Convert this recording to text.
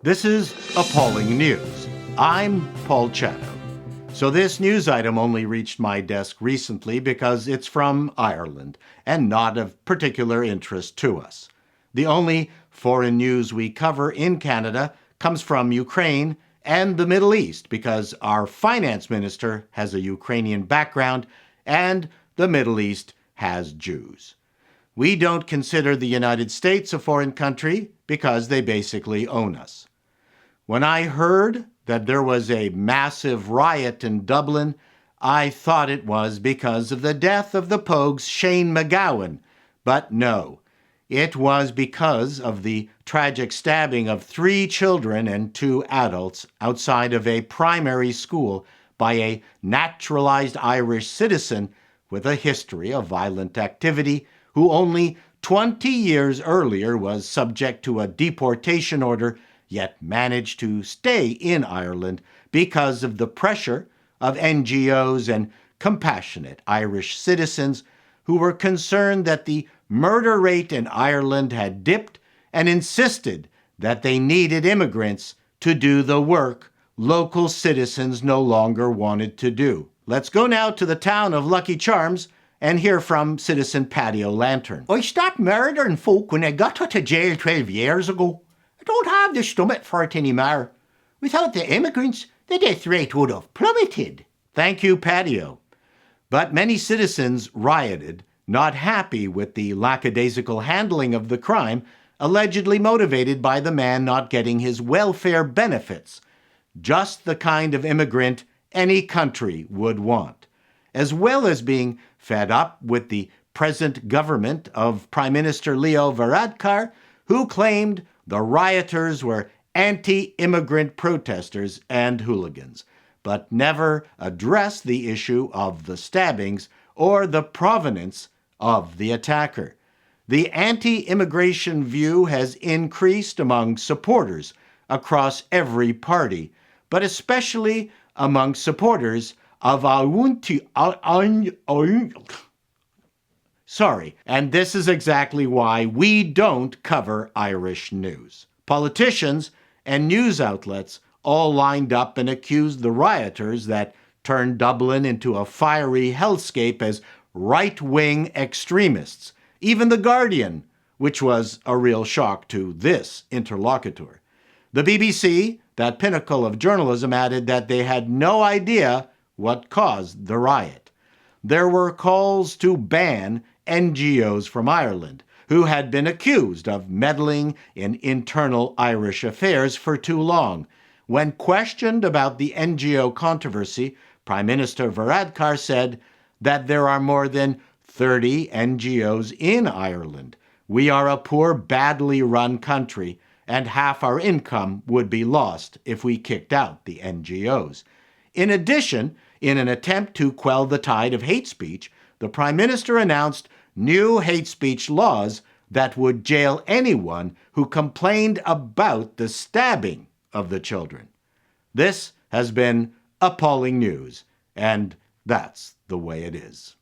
This is aPauling News. I'm Paul Chatto. So this news item only reached my desk recently because it's from Ireland and not of particular interest to us. The only foreign news we cover in Canada comes from Ukraine and the Middle East because our finance minister has a Ukrainian background and the Middle East has Jews. We don't consider the United States a foreign country because they basically own us. When I heard that there was a massive riot in Dublin, I thought it was because of the death of the Pogue's Shane McGowan. But no, it was because of the tragic stabbing of 3 children and 2 adults outside of a primary school by a naturalized Irish citizen with a history of violent activity who only 20 years earlier was subject to a deportation order yet managed to stay in Ireland because of the pressure of NGOs and compassionate Irish citizens who were concerned that the murder rate in Ireland had dipped and insisted that they needed immigrants to do the work local citizens no longer wanted to do. Let's go now to the town of Lucky Charms and hear from citizen Paddy O'Lantern. I stopped murdering folk when I got out of jail 12 years ago. I don't have the stomach for it anymore. Without the immigrants, the death rate would have plummeted. Thank you, Patio. But many citizens rioted, not happy with the lackadaisical handling of the crime, allegedly motivated by the man not getting his welfare benefits, just the kind of immigrant any country would want, as well as being fed up with the present government of Prime Minister Leo Varadkar, who claimed the rioters were anti-immigrant protesters and hooligans, but never addressed the issue of the stabbings or the provenance of the attacker. The anti-immigration view has increased among supporters across every party, but especially among supporters of Sorry, and this is exactly why we don't cover Irish news. Politicians and news outlets all lined up and accused the rioters that turned Dublin into a fiery hellscape as right-wing extremists. Even The Guardian, which was a real shock to this interlocutor. The BBC, that pinnacle of journalism, added that they had no idea what caused the riot. There were calls to ban NGOs from Ireland, who had been accused of meddling in internal Irish affairs for too long. When questioned about the NGO controversy, Prime Minister Varadkar said that there are more than 30 NGOs in Ireland. We are a poor, badly run country, and half our income would be lost if we kicked out the NGOs. In addition, in an attempt to quell the tide of hate speech, the Prime Minister announced new hate speech laws that would jail anyone who complained about the stabbing of the children. This has been aPauling News, and that's the way it is.